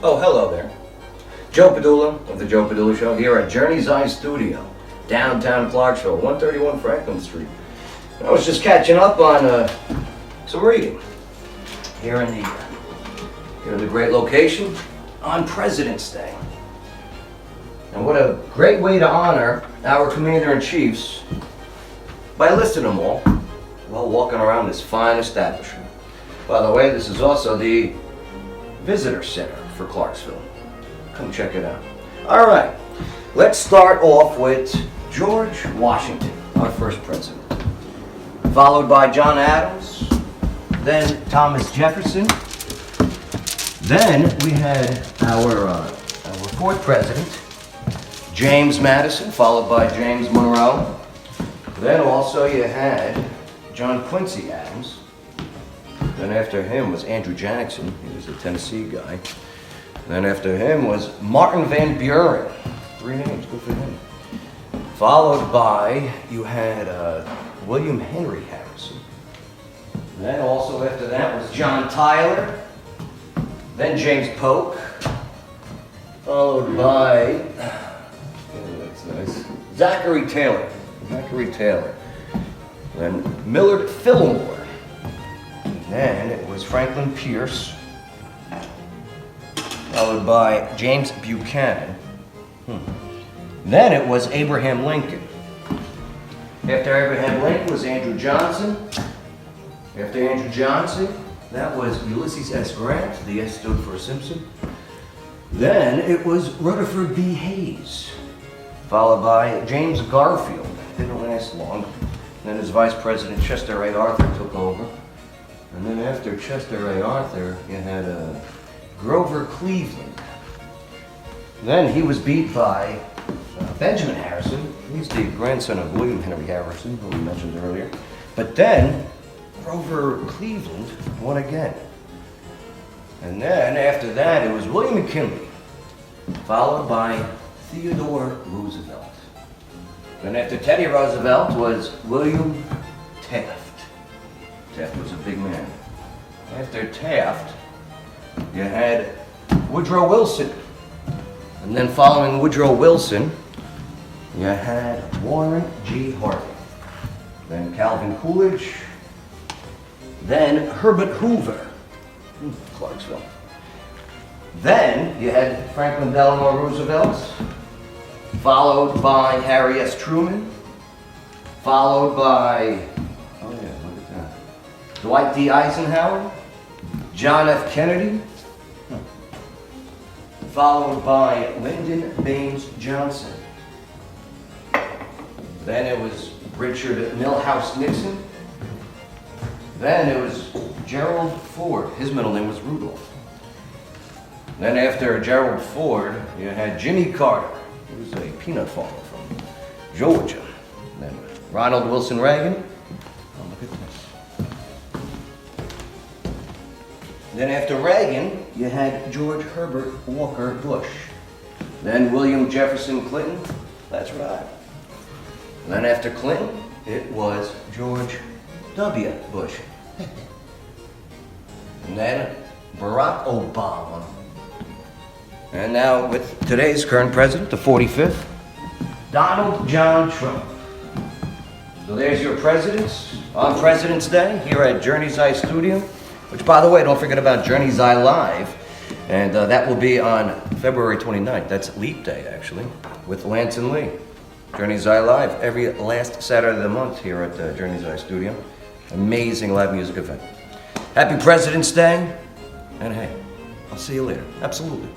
Oh, hello there. Joe Padula of the Joe Padula Show here at Journey's Eye Studio, downtown Clarksville, 131 Franklin Street. I was just catching up on some reading here in the great location on President's Day. And what a great way to honor our Commander-in-Chiefs by listing them all while walking around this fine establishment. By the way, this is also the Visitor Center for Clarksville. Come check it out. All right, let's start off with George Washington, our first president, followed by John Adams, then Thomas Jefferson. Then we had our fourth president, James Madison, followed by James Monroe. Then also you had John Quincy Adams. Then after him was Andrew Jackson. He was a Tennessee guy. Then after him was Martin Van Buren. 3 names, good for him. Followed by, you had William Henry Harrison. Then also after that was John Tyler. Then James Polk. Followed by, that's nice, Zachary Taylor. Then Millard Fillmore. Then it was Franklin Pierce, followed by James Buchanan. Then it was Abraham Lincoln. After Abraham Lincoln was Andrew Johnson. After Andrew Johnson, that was Ulysses S. Grant. The S stood for Simpson. Then it was Rutherford B. Hayes, followed by James Garfield. Didn't last long. Then his vice president, Chester A. Arthur, took over. And then after Chester A. Arthur, you had Grover Cleveland. Then he was beat by Benjamin Harrison. He's the grandson of William Henry Harrison, who we mentioned earlier. But then Grover Cleveland won again. And then after that, it was William McKinley, followed by Theodore Roosevelt. Then after Teddy Roosevelt was William Taft. Taft was a big man. After Taft, you had Woodrow Wilson. And then following Woodrow Wilson, you had Warren G. Harding. Then Calvin Coolidge. Then Herbert Hoover, Clarksville. Then you had Franklin Delano Roosevelt, followed by Harry S. Truman, followed by Dwight D. Eisenhower, John F. Kennedy, followed by Lyndon Baines Johnson. Then it was Richard Milhouse Nixon. Then it was Gerald Ford. His middle name was Rudolph. Then after Gerald Ford, you had Jimmy Carter. He was a peanut farmer from Georgia. Then Ronald Wilson Reagan. Oh, look at this. Then after Reagan, you had George Herbert Walker Bush. Then William Jefferson Clinton. That's right. And then after Clinton, it was George W. Bush. And then Barack Obama. And now with today's current president, the 45th, Donald John Trump. So there's your presidents on President's Day here at Journey's Eye Studio. Which, by the way, don't forget about Journey's Eye Live. And that will be on February 29th. That's Leap Day, actually, with Lance and Lee. Journey's Eye Live every last Saturday of the month here at Journey's Eye Studio. Amazing live music event. Happy President's Day. And hey, I'll see you later. Absolutely.